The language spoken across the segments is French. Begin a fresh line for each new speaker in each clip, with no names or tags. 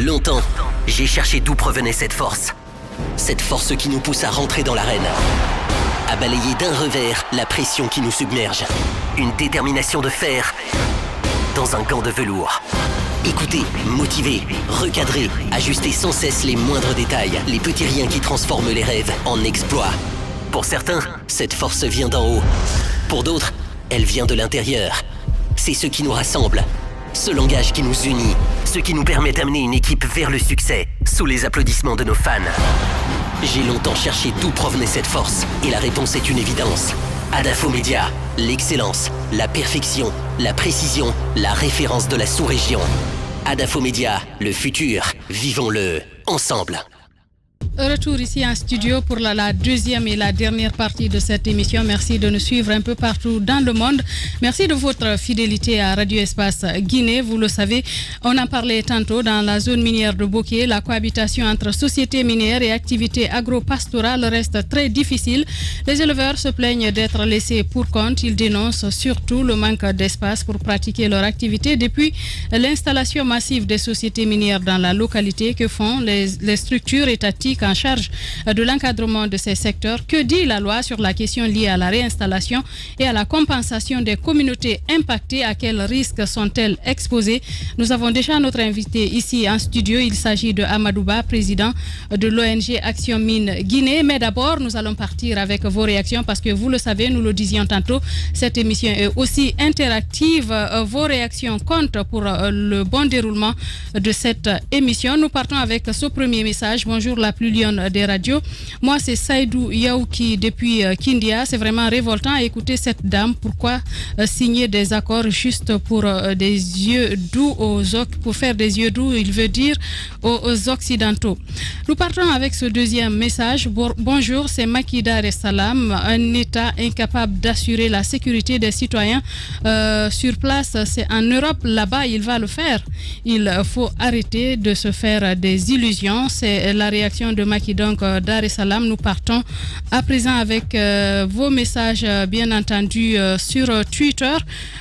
Longtemps, j'ai cherché d'où provenait cette force. Cette force qui nous pousse à rentrer dans l'arène. À balayer d'un revers la pression qui nous submerge. Une détermination de fer dans un gant de velours. Écouter, motiver, recadrer, ajuster sans cesse les moindres détails, les petits riens qui transforment les rêves en exploits. Pour certains, cette force vient d'en haut. Pour d'autres, elle vient de l'intérieur. C'est ce qui nous rassemble, ce langage qui nous unit, ce qui nous permet d'amener une équipe vers le succès, sous les applaudissements de nos fans. J'ai longtemps cherché d'où provenait cette force, et la réponse est une évidence. Adafo Media, l'excellence, la perfection, la précision, la référence de la sous-région. Adafo Media, le futur, vivons-le ensemble.
Retour ici en studio pour la deuxième et la dernière partie de cette émission. Merci de nous suivre un peu partout dans le monde. Merci de votre fidélité à Radio Espace Guinée. Vous le savez, on en parlait tantôt dans la zone minière de Boké. La cohabitation entre sociétés minières et activités agro-pastorales reste très difficile. Les éleveurs se plaignent d'être laissés pour compte. Ils dénoncent surtout le manque d'espace pour pratiquer leur activité depuis l'installation massive des sociétés minières dans la localité. Que font les structures étatiques en charge de l'encadrement de ces secteurs? Que dit la loi sur la question liée à la réinstallation et à la compensation des communautés impactées? À quels risques sont-elles exposées? Nous avons déjà notre invité ici en studio. Il s'agit de Amadouba, président de l'ONG Action Mine Guinée. Mais d'abord, nous allons partir avec vos réactions parce que vous le savez, nous le disions tantôt, cette émission est aussi interactive. Vos réactions comptent pour le bon déroulement de cette émission. Nous partons avec ce premier message. Bonjour la plus lionne des radios. Moi, c'est Saïdou Yaouki depuis Kindia. C'est vraiment révoltant à écouter cette dame. Pourquoi signer des accords juste pour des yeux doux pour faire des yeux doux, il veut dire aux Occidentaux. Nous partons avec ce deuxième message. Bonjour, c'est Macky Dar es Salam. Un État incapable d'assurer la sécurité des citoyens sur place. C'est en Europe, là-bas, il va le faire. Il faut arrêter de se faire des illusions. C'est la réaction de Macky donc Dar es Salam. Nous partons à présent avec vos messages bien entendu sur Twitter.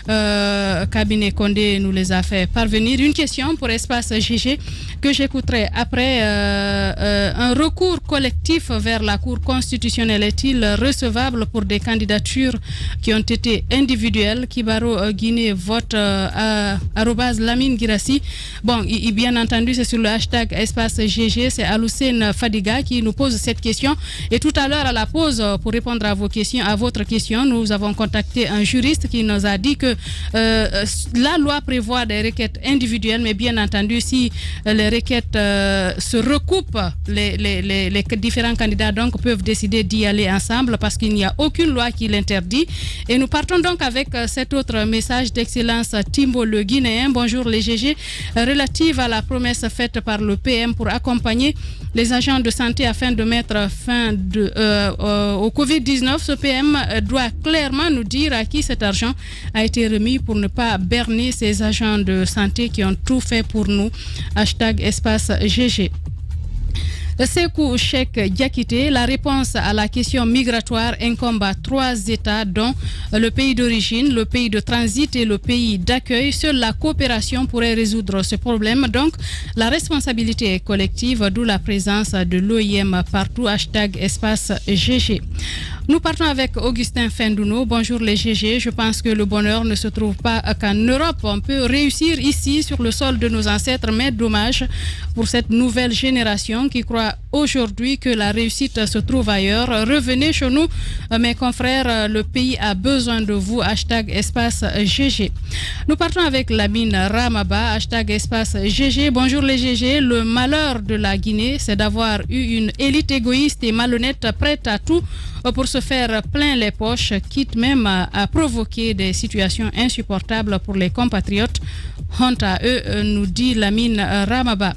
Cabinet Condé nous les a fait parvenir. Une question pour Espace GG que j'écouterai après. Un recours collectif vers la Cour constitutionnelle est-il recevable pour des candidatures qui ont été individuelles? Kibaro Guinée vote @Lamine Girassi. Bon, bien entendu, c'est sur le hashtag Espace GG. C'est Aloussène Fadiga qui nous pose cette question. Et tout à l'heure, à la pause, pour répondre à votre question, nous avons contacté un juriste qui nous a dit que la loi prévoit des requêtes individuelles, mais bien entendu, si les requêtes se recoupent, les différents candidats donc peuvent décider d'y aller ensemble parce qu'il n'y a aucune loi qui l'interdit. Et nous partons donc avec cet autre message d'excellence Timbo le Guinéen. Bonjour les GG, relative à la promesse faite par le PM pour accompagner les agents de santé afin de mettre fin au Covid-19. Ce PM doit clairement nous dire à qui cet argent a été remis pour ne pas berner ces agents de santé qui ont tout fait pour nous. Hashtag Espace GG. Sekou Cheikh Diakité, la réponse à la question migratoire incombe à 3 États, dont le pays d'origine, le pays de transit et le pays d'accueil. Seule la coopération pourrait résoudre ce problème. Donc, la responsabilité est collective, d'où la présence de l'OIM partout. Hashtag Espace GG. Nous partons avec Augustin Fendouno. Bonjour les GG. Je pense que le bonheur ne se trouve pas qu'en Europe. On peut réussir ici sur le sol de nos ancêtres, mais dommage pour cette nouvelle génération qui croit aujourd'hui que la réussite se trouve ailleurs. Revenez chez nous, mes confrères. Le pays a besoin de vous. Hashtag Espace GG. Nous partons avec Lamine Ramaba. Hashtag Espace GG. Bonjour les GG. Le malheur de la Guinée, c'est d'avoir eu une élite égoïste et malhonnête prête à tout pour se faire plein les poches, quitte même à provoquer des situations insupportables pour les compatriotes. Honte à eux, nous dit Lamine Ramaba.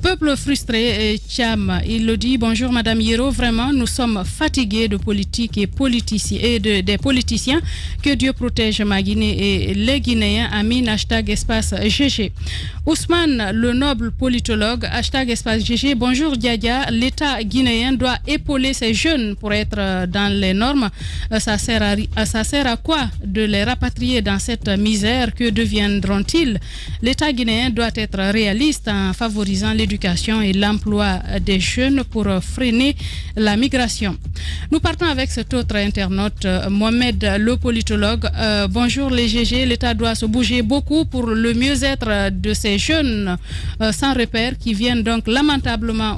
Peuple frustré, Cham, il le dit. Bonjour Madame Hiro, vraiment nous sommes fatigués de politique et des politiciens. Que Dieu protège ma Guinée et les Guinéens. Amin, hashtag espace GG. Ousmane, le noble politologue, hashtag espace GG. Bonjour Diadia, l'État guinéen doit épauler ces jeunes pour être dans les normes. Ça sert à quoi de les rapatrier dans cette misère? Que deviendront-ils? L'État guinéen doit être réaliste en favorisant l'éducation et l'emploi des jeunes pour freiner la migration. Nous partons avec cet autre internaute, Mohamed, le politologue. Bonjour les GG, l'État doit se bouger beaucoup pour le mieux-être de ces jeunes sans repère qui vivent lamentablement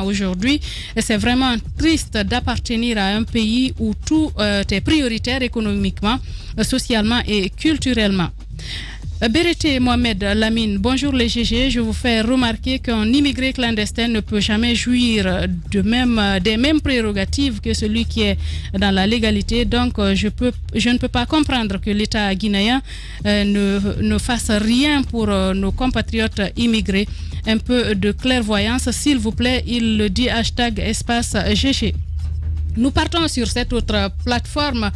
aujourd'hui. Et c'est vraiment triste d'appartenir à un pays où tout est prioritaire économiquement, socialement et culturellement. Bérété Mohamed Lamine, bonjour les GG, je vous fais remarquer qu'un immigré clandestin ne peut jamais jouir des mêmes prérogatives que celui qui est dans la légalité. Donc je ne peux pas comprendre que l'État guinéen ne fasse rien pour nos compatriotes immigrés. Un peu de clairvoyance s'il vous plaît, il le dit, hashtag espace GG. Nous partons sur cette autre plateforme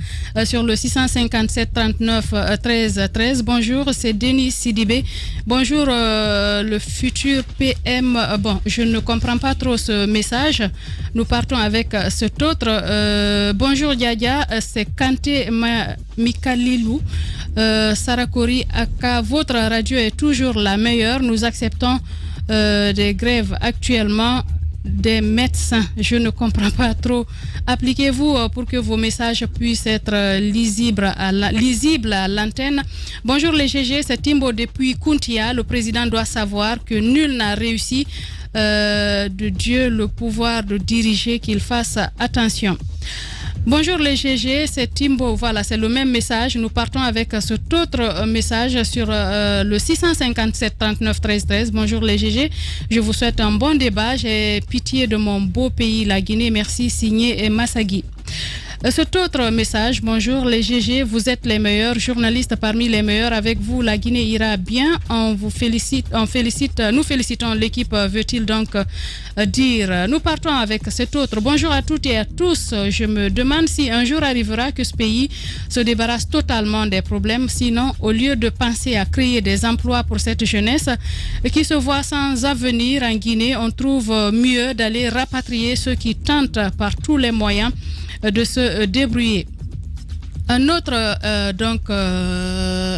sur le 657 39 13 13. Bonjour, c'est Denis Sidibé. Bonjour, le futur PM. Bon, je ne comprends pas trop ce message. Nous partons avec cet autre. Bonjour Diadia, c'est Kanté Mikalilou. Sarakori Aka, votre radio est toujours la meilleure. Nous acceptons des grèves actuellement des médecins. Je ne comprends pas trop. Appliquez-vous pour que vos messages puissent être lisibles à l'antenne. Bonjour les GG, c'est Timbo depuis Kuntia. Le président doit savoir que nul n'a réussi de Dieu le pouvoir de diriger, qu'il fasse attention. Bonjour les GG, c'est Timbo. Voilà, c'est le même message. Nous partons avec cet autre message sur le 657 39 13 13. Bonjour les GG, je vous souhaite un bon débat. J'ai pitié de mon beau pays, la Guinée. Merci, signé Massagui. Cet autre message, bonjour les GG, vous êtes les meilleurs journalistes parmi les meilleurs. Avec vous, la Guinée ira bien. Nous félicitons l'équipe, veut-il donc dire. Nous partons avec cet autre. Bonjour à toutes et à tous. Je me demande si un jour arrivera que ce pays se débarrasse totalement des problèmes. Sinon, au lieu de penser à créer des emplois pour cette jeunesse qui se voit sans avenir en Guinée, on trouve mieux d'aller rapatrier ceux qui tentent par tous les moyens de se débrouiller. Un autre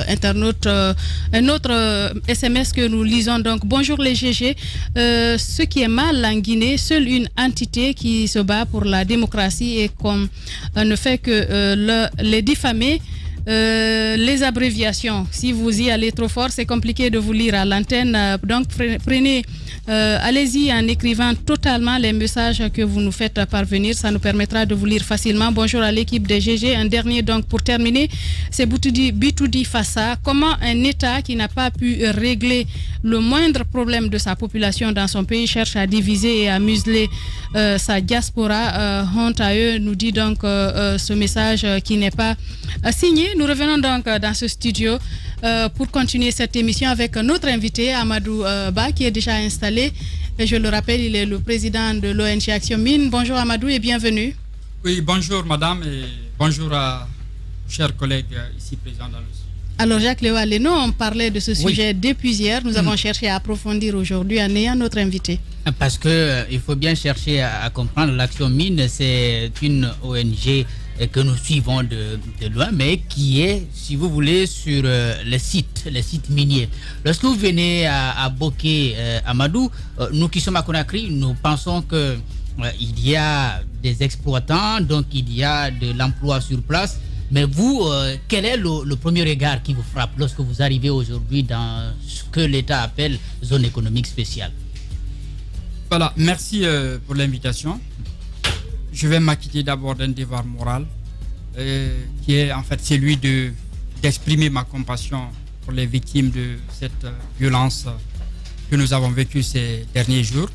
internaute, un autre SMS que nous lisons donc. Bonjour les GG, ce qui est mal en Guinée, seule une entité qui se bat pour la démocratie et qu'on ne fait que les diffamer. Les abréviations, si vous y allez trop fort, c'est compliqué de vous lire à l'antenne. Donc allez-y en écrivant totalement les messages que vous nous faites parvenir. Ça nous permettra de vous lire facilement. Bonjour à l'équipe des GG. Un dernier donc pour terminer, c'est Bitoudi Fassa. Comment un État qui n'a pas pu régler le moindre problème de sa population dans son pays cherche à diviser et à museler sa diaspora? Honte à eux, nous dit donc ce message qui n'est pas signé. Nous revenons donc dans ce studio pour continuer cette émission avec notre invité Amadou Ba qui est déjà installé. Et je le rappelle, il est le président de l'ONG Action Mine. Bonjour Amadou et bienvenue.
Oui, bonjour madame et bonjour à chers collègues ici présents dans le studio.
Alors Jacques Léo Aleno, on parlait de ce sujet depuis hier. Nous avons cherché à approfondir aujourd'hui en ayant notre invité.
Parce qu'il faut bien chercher à comprendre. l'Action Mine, c'est une ONG que nous suivons de loin, mais qui est, si vous voulez, sur les sites miniers. Lorsque vous venez à Boké, Amadou, nous qui sommes à Conakry, nous pensons que il y a des exploitants, donc il y a de l'emploi sur place. Mais vous, quel est le premier regard qui vous frappe lorsque vous arrivez aujourd'hui dans ce que l'État appelle zone économique spéciale?
Voilà, merci pour l'invitation. Je vais m'acquitter d'abord d'un devoir moral qui est en fait celui d'exprimer ma compassion pour les victimes de cette violence que nous avons vécue ces derniers jours.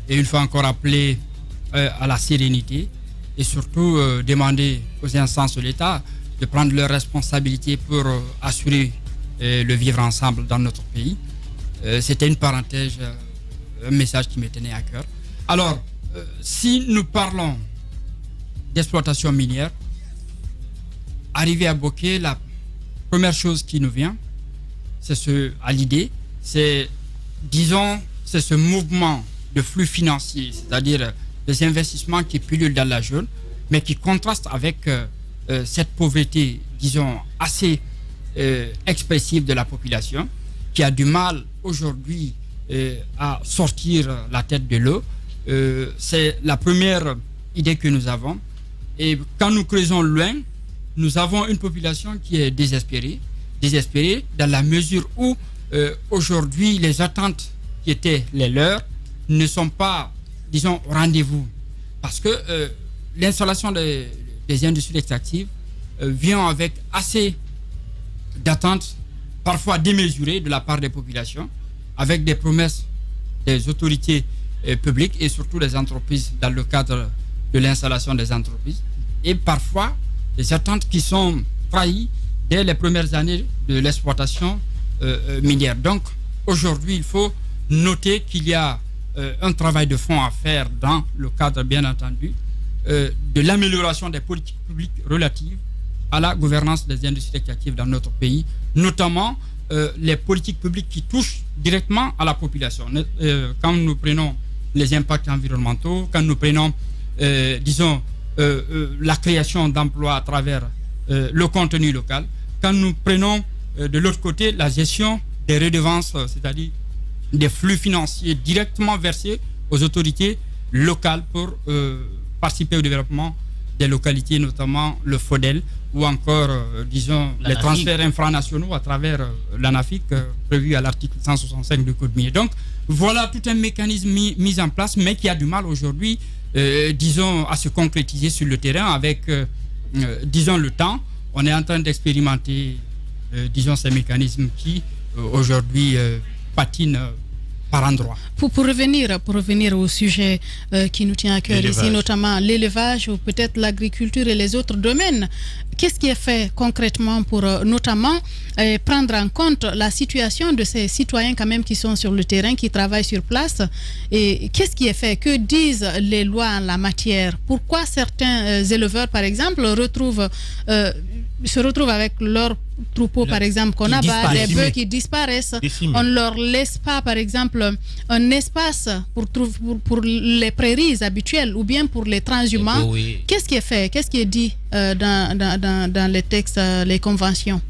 Et une fois encore appeler à la sérénité et surtout demander aux instances de l'État de prendre leurs responsabilités pour assurer le vivre ensemble dans notre pays. C'était une parenthèse, un message qui me tenait à cœur. Alors, si nous parlons d'exploitation minière, arrivé à Bokeh, la première chose qui nous vient, à l'idée, c'est ce mouvement de flux financiers, c'est-à-dire des investissements qui pullulent dans la zone, mais qui contrastent avec cette pauvreté, disons, assez expressive de la population, qui a du mal aujourd'hui à sortir la tête de l'eau. C'est la première idée que nous avons. Et quand nous creusons loin, nous avons une population qui est désespérée dans la mesure où aujourd'hui les attentes qui étaient les leurs ne sont pas, disons, au rendez-vous. Parce que l'installation des industries extractives vient avec assez d'attentes, parfois démesurées de la part des populations, avec des promesses des autorités publiques et surtout des entreprises dans le cadre de l'installation des entreprises. Et parfois, des attentes qui sont trahies dès les premières années de l'exploitation minière. Donc, aujourd'hui, il faut noter qu'il y a un travail de fond à faire dans le cadre, bien entendu, de l'amélioration des politiques publiques relatives à la gouvernance des industries extractives dans notre pays, notamment les politiques publiques qui touchent directement à la population. Quand nous prenons les impacts environnementaux, quand nous prenons, disons, la création d'emplois à travers le contenu local, quand nous prenons de l'autre côté la gestion des redevances, c'est-à-dire des flux financiers directement versés aux autorités locales pour participer au développement des localités, notamment le FODEL, ou encore, disons, les transferts infranationaux à travers l'ANAFIC prévu à l'article 165 du Code minier. Donc, voilà tout un mécanisme mis en place, mais qui a du mal aujourd'hui, disons, à se concrétiser sur le terrain avec, disons, le temps. On est en train d'expérimenter, disons, ces mécanismes qui, aujourd'hui, patinent par endroits.
Pour revenir au sujet qui nous tient à cœur ici, notamment l'élevage ou peut-être l'agriculture et les autres domaines, qu'est-ce qui est fait concrètement pour notamment prendre en compte la situation de ces citoyens quand même qui sont sur le terrain, qui travaillent sur place, et qu'est-ce qui est fait? Que disent les lois en la matière? Pourquoi certains éleveurs, par exemple, se retrouvent avec leurs troupeaux, par exemple, qu'on abat, des bœufs qui disparaissent? On ne leur laisse pas, par exemple, un espace pour les prairies habituelles ou bien pour les transhumants. Qu'est-ce qui est fait? Qu'est-ce qui est dit dans les textes, les conventions?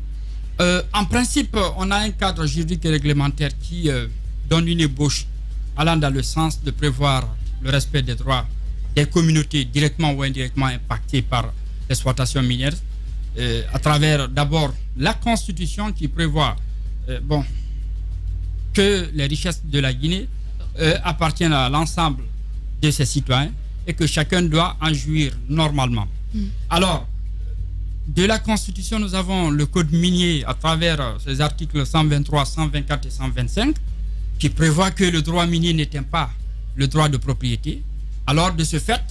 En principe, on a un cadre juridique et réglementaire qui donne une ébauche allant dans le sens de prévoir le respect des droits des communautés directement ou indirectement impactées par l'exploitation minière, à travers d'abord la Constitution qui prévoit que les richesses de la Guinée appartiennent à l'ensemble de ses citoyens et que chacun doit en jouir normalement. Alors, de la Constitution, nous avons le Code minier à travers ses articles 123, 124 et 125 qui prévoit que le droit minier n'éteint pas le droit de propriété. Alors, de ce fait,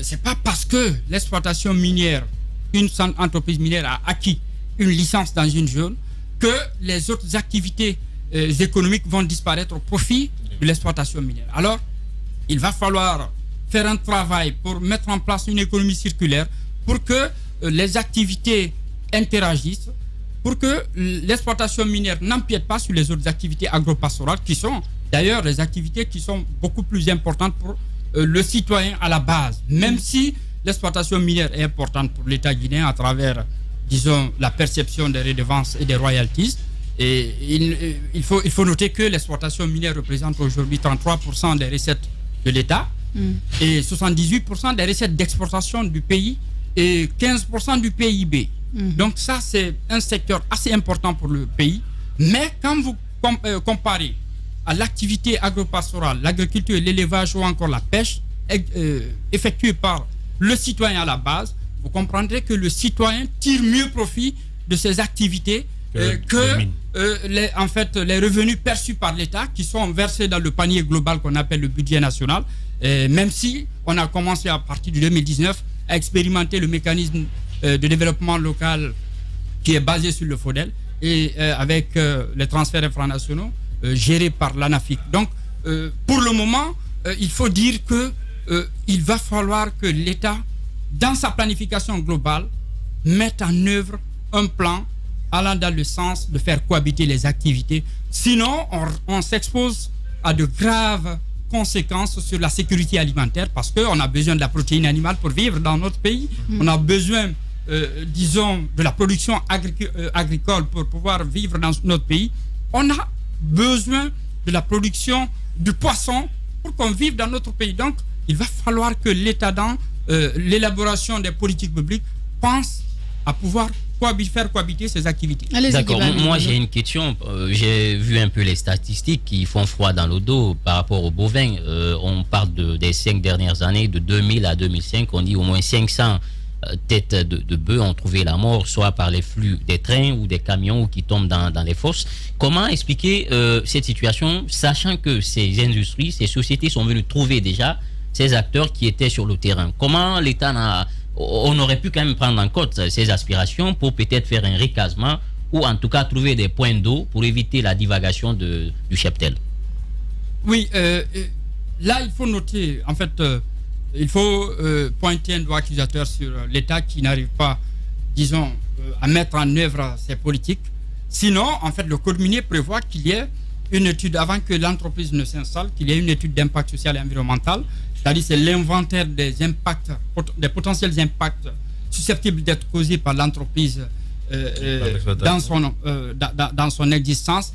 c'est pas parce que l'exploitation minière, une entreprise minière a acquis une licence dans une zone que les autres activités économiques vont disparaître au profit de l'exploitation minière. Alors, il va falloir faire un travail pour mettre en place une économie circulaire pour que les activités interagissent, pour que l'exploitation minière n'empiète pas sur les autres activités agropastorales qui sont d'ailleurs des activités qui sont beaucoup plus importantes pour le citoyen à la base, même si l'exploitation minière est importante pour l'État guinéen à travers, disons, la perception des redevances et des royalties. Et il faut noter que l'exploitation minière représente aujourd'hui 33% des recettes de l'État et 78% des recettes d'exportation du pays et 15% du PIB. Donc ça, c'est un secteur assez important pour le pays. Mais quand vous comparez à l'activité agropastorale, l'agriculture, l'élevage ou encore la pêche effectuée par le citoyen à la base, vous comprendrez que le citoyen tire mieux profit de ces activités que les revenus perçus par l'État qui sont versés dans le panier global qu'on appelle le budget national, même si on a commencé à partir de 2019 à expérimenter le mécanisme de développement local qui est basé sur le FODEL et avec les transferts infranationaux gérée par l'ANAFIC. Donc, pour le moment, il faut dire que il va falloir que l'État, dans sa planification globale, mette en œuvre un plan allant dans le sens de faire cohabiter les activités. Sinon, on s'expose à de graves conséquences sur la sécurité alimentaire parce qu'on a besoin de la protéine animale pour vivre dans notre pays. On a besoin, disons, de la production agricole pour pouvoir vivre dans notre pays. On a besoin de la production du poisson pour qu'on vive dans notre pays. Donc, il va falloir que l'État, dans l'élaboration des politiques publiques, pense à pouvoir faire cohabiter ces activités.
D'accord, moi j'ai une question. J'ai vu un peu les statistiques qui font froid dans le dos par rapport aux bovins. On parle des 5 dernières années, de 2000 à 2005, on dit au moins 500 têtes de bœufs ont trouvé la mort, soit par les flux des trains ou des camions qui tombent dans les fosses. Comment expliquer cette situation, sachant que ces industries, ces sociétés sont venues trouver déjà ces acteurs qui étaient sur le terrain? Comment l'État on aurait pu quand même prendre en compte ces aspirations pour peut-être faire un recasement ou en tout cas trouver des points d'eau pour éviter la divagation du cheptel? Oui,
là il faut noter, en fait, il faut pointer un doigt accusateur sur l'État qui n'arrive pas, disons, à mettre en œuvre ses politiques. Sinon, en fait, le code minier prévoit qu'il y ait une étude, avant que l'entreprise ne s'installe, qu'il y ait une étude d'impact social et environnemental. C'est-à-dire c'est l'inventaire des impacts, des potentiels impacts susceptibles d'être causés par l'entreprise dans son existence,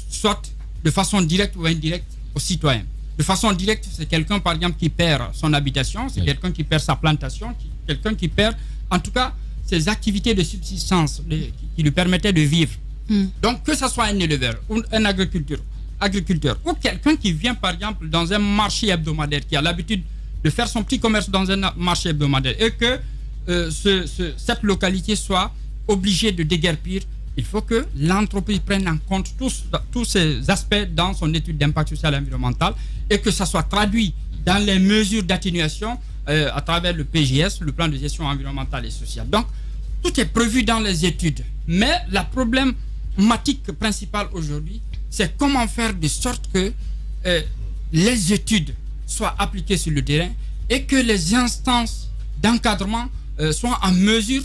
soit de façon directe ou indirecte aux citoyens. De façon directe, c'est quelqu'un, par exemple, qui perd son habitation, c'est quelqu'un qui perd sa plantation, quelqu'un qui perd, en tout cas, ses activités de subsistance qui lui permettaient de vivre. Donc, que ce soit un éleveur ou un agriculteur, ou quelqu'un qui vient, par exemple, dans un marché hebdomadaire, qui a l'habitude de faire son petit commerce dans un marché hebdomadaire, et que cette localité soit obligée de déguerpir, il faut que l'entreprise prenne en compte tous ces aspects dans son étude d'impact social et environnemental et que ça soit traduit dans les mesures d'atténuation à travers le PGS, le plan de gestion environnementale et sociale. Donc, tout est prévu dans les études. Mais la problématique principale aujourd'hui, c'est comment faire de sorte que les études soient appliquées sur le terrain et que les instances d'encadrement soient en mesure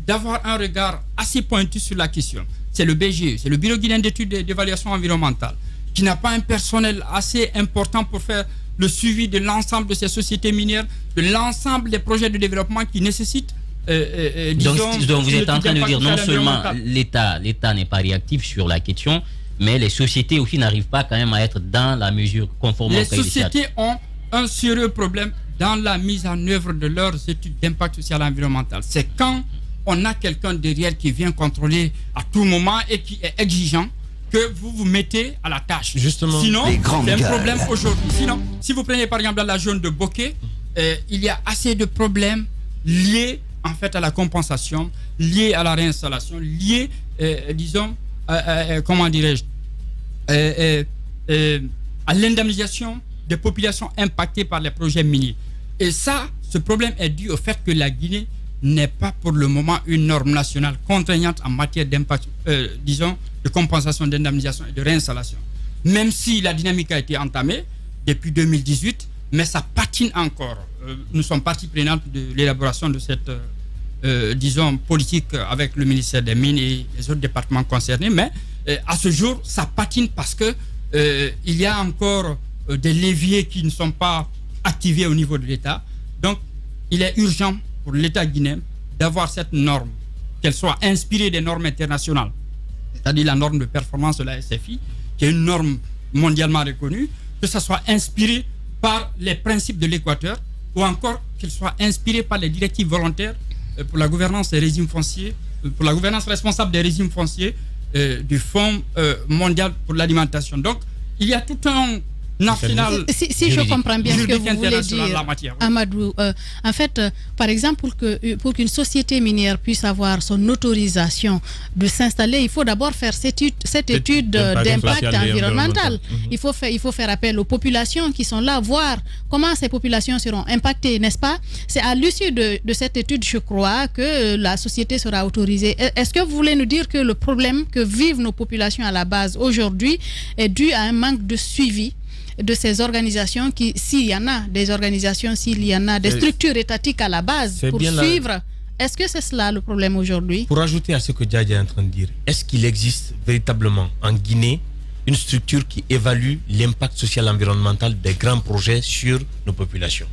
d'avoir un regard assez pointu sur la question. C'est le BGE, c'est le Bureau guinéen d'études et d'évaluation environnementale, qui n'a pas un personnel assez important pour faire le suivi de l'ensemble de ces sociétés minières, de l'ensemble des projets de développement qui nécessitent
donc vous êtes en train de dire non seulement l'État n'est pas réactif sur la question, mais les sociétés aussi n'arrivent pas quand même à être dans la mesure conforme au cahier des charges.
Les sociétés ont un sérieux problème dans la mise en œuvre de leurs études d'impact social et environnemental. C'est quand on a quelqu'un derrière qui vient contrôler à tout moment et qui est exigeant que vous vous mettez à la tâche.
Justement,
sinon, c'est un problème aujourd'hui. Sinon, si vous prenez par exemple la zone de Bokeh, il y a assez de problèmes liés en fait à la compensation, liés à la réinstallation, liés, disons, comment dirais-je, à l'indemnisation des populations impactées par les projets miniers. Et ça, ce problème est dû au fait que la Guinée n'est pas pour le moment une norme nationale contraignante en matière d'impact, disons, de compensation, d'indemnisation et de réinstallation. Même si la dynamique a été entamée depuis 2018, mais ça patine encore. Nous sommes partie prenante de l'élaboration de cette, disons, politique avec le ministère des Mines et les autres départements concernés, mais à ce jour, ça patine parce que il y a encore des leviers qui ne sont pas activés au niveau de l'État. Donc, il est urgent pour l'État guinéen d'avoir cette norme, qu'elle soit inspirée des normes internationales, c'est-à-dire la norme de performance de la SFI, qui est une norme mondialement reconnue, que ça soit inspiré par les principes de l'Équateur, ou encore qu'elle soit inspirée par les directives volontaires pour la gouvernance des régimes fonciers, pour la gouvernance responsable des régimes fonciers du Fonds mondial pour l'alimentation. Donc, il y a tout un national.
Si je comprends bien ce que vous voulez dire,
matière, oui.
Amadou, en fait, par exemple, pour qu'une société minière puisse avoir son autorisation de s'installer, il faut d'abord faire cette étude d'impact environnemental. Il faut faire appel aux populations qui sont là, voir comment ces populations seront impactées, n'est-ce pas? C'est à l'issue de cette étude, je crois, que la société sera autorisée. Est-ce que vous voulez nous dire que le problème que vivent nos populations à la base aujourd'hui est dû à un manque de suivi de ces organisations s'il y en a des organisations, s'il y en a des structures étatiques à la base pour suivre? Est-ce que c'est cela le problème aujourd'hui?
Pour ajouter à ce que Djadja est en train de dire, est-ce qu'il existe véritablement en Guinée une structure qui évalue l'impact social et environnemental des grands projets sur nos populations?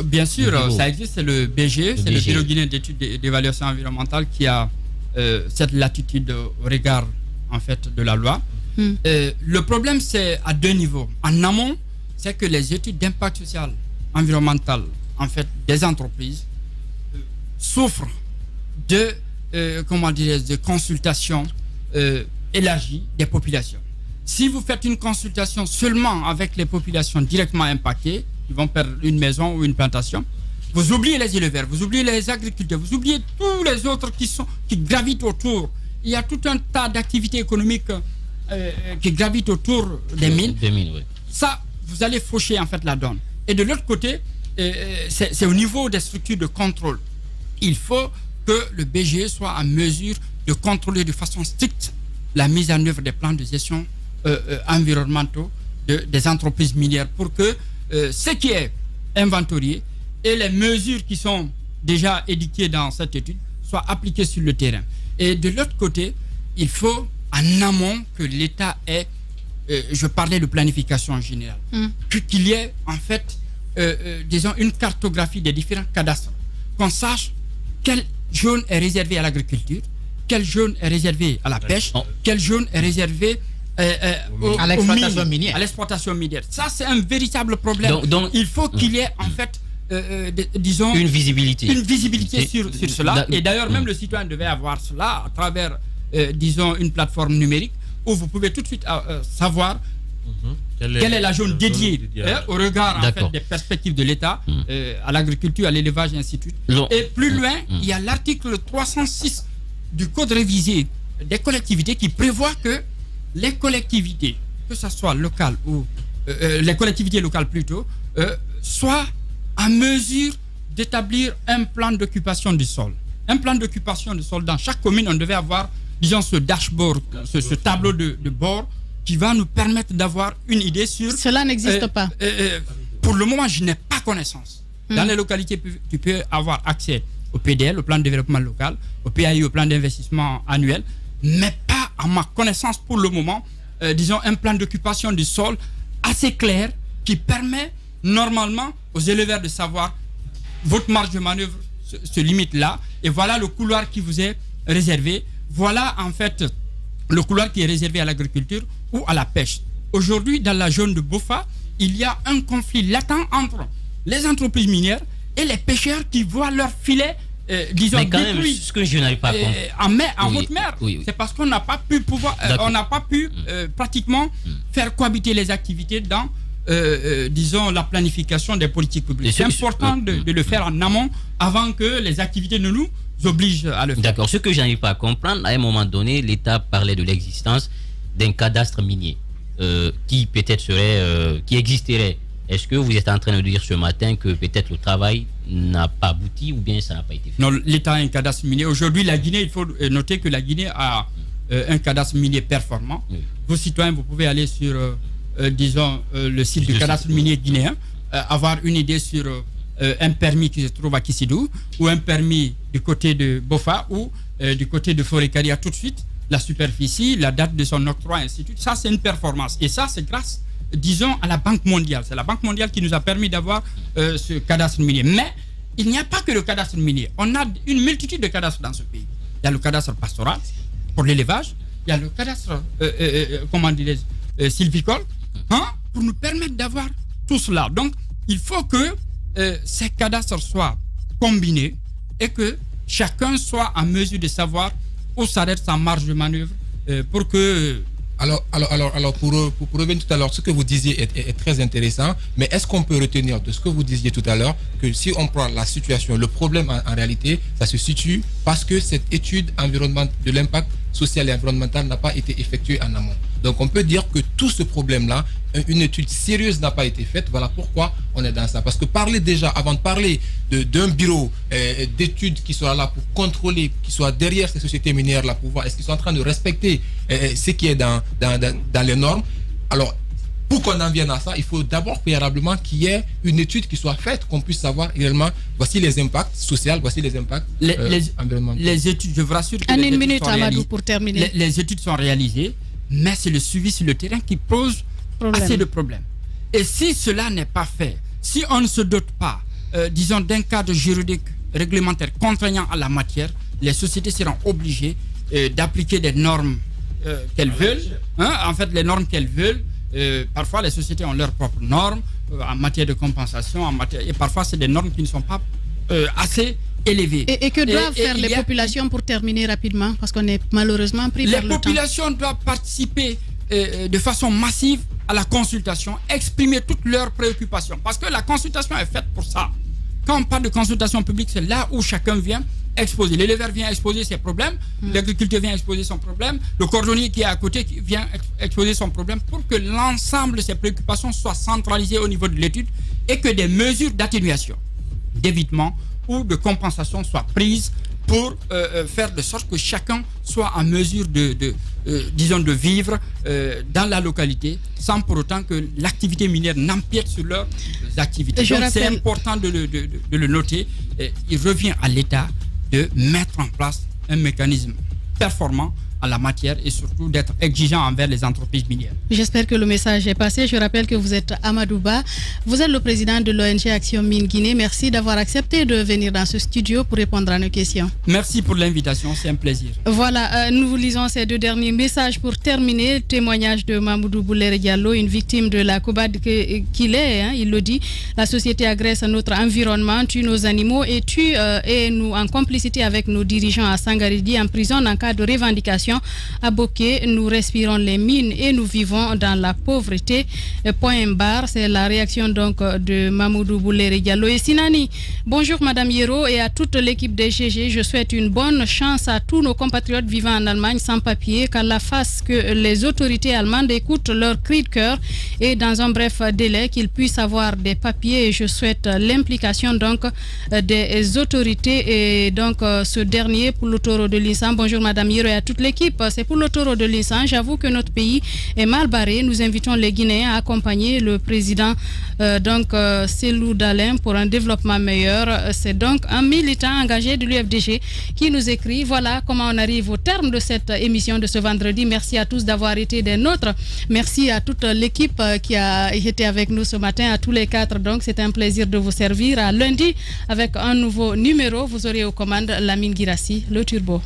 Bien sûr, ça existe, c'est le BG, c'est le Bureau guinéen d'études d'évaluation environnementale qui a cette latitude au regard en fait de la loi. Le problème, c'est à deux niveaux. En amont, c'est que les études d'impact social environnemental en fait des entreprises souffrent de de consultation élargie des populations. Si vous faites une consultation seulement avec les populations directement impactées, qui vont perdre une maison ou une plantation, vous oubliez les éleveurs, vous oubliez les agriculteurs, vous oubliez tous les autres qui gravitent autour. Il y a tout un tas d'activités économiques qui gravitent autour des mines.
Oui.
Ça, vous allez faucher en fait la donne. Et de l'autre côté, c'est au niveau des structures de contrôle. Il faut que le BGE soit en mesure de contrôler de façon stricte la mise en œuvre des plans de gestion environnementaux des entreprises minières pour que ce qui est inventorié et les mesures qui sont déjà édictées dans cette étude soient appliquées sur le terrain. Et de l'autre côté, il faut en amont que l'État ait, je parlais de planification générale, qu'il y ait en fait, disons, une cartographie des différents cadastres, qu'on sache quelle zone est réservée à l'agriculture, quelle zone est réservée à la pêche, quelle zone est réservée
à l'exploitation minière.
À l'exploitation minière. Ça, c'est un véritable problème. Donc, il faut qu'il y ait en fait, disons,
une visibilité
sur cela. Et d'ailleurs, même le citoyen devait avoir cela à travers, disons, une plateforme numérique où vous pouvez tout de suite savoir quelle est la zone dédiée au regard en fait, des perspectives de l'État à l'agriculture, à l'élevage et ainsi de suite. Et plus loin, il y a l'article 306 du Code révisé des collectivités qui prévoit que les collectivités, que ce soit locales ou les collectivités locales plutôt, soient en mesure d'établir un plan d'occupation du sol. Un plan d'occupation du sol dans chaque commune, on devait avoir, disons, ce dashboard, ce tableau de bord qui va nous permettre d'avoir une idée sur...
Cela n'existe pas.
Pour le moment, je n'ai pas connaissance. Dans les localités, tu peux avoir accès au PDL, au plan de développement local, au PAI, au plan d'investissement annuel, mais pas à ma connaissance pour le moment, disons, un plan d'occupation du sol assez clair qui permet normalement aux éleveurs de savoir votre marge de manœuvre se limite là, et voilà le couloir qui vous est réservé, voilà en fait le couloir qui est réservé à l'agriculture ou à la pêche. Aujourd'hui, dans la zone de Bofa, il y a un conflit latent entre les entreprises minières et les pêcheurs qui voient leurs filets, disons,
mais quand même,
détruits
ce que je n'arrive pas à comprendre.
en haute mer. C'est parce qu'on n'a pas pu pratiquement faire cohabiter les activités dans, disons, la planification des politiques publiques. C'est important de le faire en amont avant que les activités ne nous obligent à le faire.
D'accord. Ce que je n'arrive pas à comprendre, à un moment donné, l'État parlait de l'existence d'un cadastre minier qui peut-être serait, qui existerait. Est-ce que vous êtes en train de dire ce matin que peut-être le travail n'a pas abouti ou bien ça n'a pas été fait?
Non, l'État a un cadastre minier. Aujourd'hui, la Guinée, il faut noter que la Guinée a un cadastre minier performant. Oui. Vos citoyens, vous pouvez aller sur, disons, le site du cadastre minier guinéen, avoir une idée sur un permis qui se trouve à Kissidou ou un permis du côté de Bofa ou du côté de Forêt-Caria tout de suite, la superficie, la date de son octroi, ainsi de suite. Ça, c'est une performance. Et ça, c'est grâce, disons, à la Banque mondiale. C'est la Banque mondiale qui nous a permis d'avoir ce cadastre minier. Mais il n'y a pas que le cadastre minier. On a une multitude de cadastres dans ce pays. Il y a le cadastre pastoral pour l'élevage. Il y a le cadastre, sylvicole, pour nous permettre d'avoir tout cela. Donc, il faut que ces cadastres soient combinés et que chacun soit en mesure de savoir où s'arrête sa marge de manœuvre pour que
Alors, pour revenir tout à l'heure, ce que vous disiez est très intéressant, mais est-ce qu'on peut retenir de ce que vous disiez tout à l'heure que si on prend la situation, le problème en réalité, ça se situe parce que cette étude de l'impact social et environnemental n'a pas été effectuée en amont. Donc on peut dire que tout ce problème-là, une étude sérieuse n'a pas été faite. Voilà pourquoi on est dans ça. Parce que avant de parler d'un bureau d'études qui soit là pour contrôler, qui soit derrière ces sociétés minières-là pour voir est-ce qu'ils sont en train de respecter ce qui est dans les normes. Alors, pour qu'on en vienne à ça, il faut d'abord préalablement qu'il y ait une étude qui soit faite, qu'on puisse savoir réellement, voici les impacts sociaux, voici les impacts environnementaux.
Les études, je vous rassure que
une minute, Amadou, pour terminer.
Les études sont réalisées, mais c'est le suivi sur le terrain qui pose assez de problèmes. Et si cela n'est pas fait, si on ne se dote pas, disons, d'un cadre juridique réglementaire contraignant en la matière, les sociétés seront obligées d'appliquer des normes qu'elles veulent, en fait les normes qu'elles veulent. Parfois les sociétés ont leurs propres normes en matière de compensation, et parfois c'est des normes qui ne sont pas assez élevées.
Et que doivent faire les populations pour terminer rapidement, parce qu'on est malheureusement pris par le temps.
Les populations doivent participer de façon massive à la consultation, exprimer toutes leurs préoccupations, parce que la consultation est faite pour ça. Quand on parle de consultation publique, c'est là où chacun vient exposer. L'éleveur vient exposer ses problèmes, l'agriculteur vient exposer son problème, le cordonnier qui est à côté vient exposer son problème, pour que l'ensemble de ces préoccupations soient centralisées au niveau de l'étude et que des mesures d'atténuation, d'évitement ou de compensation soient prises pour faire de sorte que chacun soit en mesure de vivre dans la localité sans pour autant que l'activité minière n'empiète sur leurs activités. Donc c'est important de le noter. Il revient à l'État de mettre en place un mécanisme performant en la matière et surtout d'être exigeant envers les entreprises minières.
J'espère que le message est passé. Je rappelle que vous êtes Amadou Ba. Vous êtes le président de l'ONG Action Mine Guinée. Merci d'avoir accepté de venir dans ce studio pour répondre à nos questions.
Merci pour l'invitation, c'est un plaisir.
Voilà, nous vous lisons ces deux derniers messages pour terminer. Témoignage de Mamoudou Boulere Diallo, une victime de la COBAD qu'il est, il le dit. La société agresse notre environnement, tue nos animaux et nous, en complicité avec nos dirigeants à Sangaridi, emprisonne en cas de revendication. À Boké, nous respirons les mines et nous vivons dans la pauvreté. Point barre, c'est la réaction donc de Mamoudou Boulere Diallo. Et Sinani, bonjour Madame Yero et à toute l'équipe des GG. Je souhaite une bonne chance à tous nos compatriotes vivant en Allemagne sans papier, qu'Allah fasse que les autorités allemandes écoutent leurs cris de cœur et dans un bref délai qu'ils puissent avoir des papiers. Et je souhaite l'implication donc des autorités et donc ce dernier pour le taureau de l'Insan. Bonjour Madame Yero et à toute l'équipe. C'est pour le taureau de l'Insan. J'avoue que notre pays est mal barré. Nous invitons les Guinéens à accompagner le président Cellou Dalein pour un développement meilleur. C'est donc un militant engagé de l'UFDG qui nous écrit. Voilà comment on arrive au terme de cette émission de ce vendredi. Merci à tous d'avoir été des nôtres. Merci à toute l'équipe qui a été avec nous ce matin, à tous les quatre. Donc c'est un plaisir de vous servir. À lundi avec un nouveau numéro. Vous aurez aux commandes Lamine Girassi, le Turbo.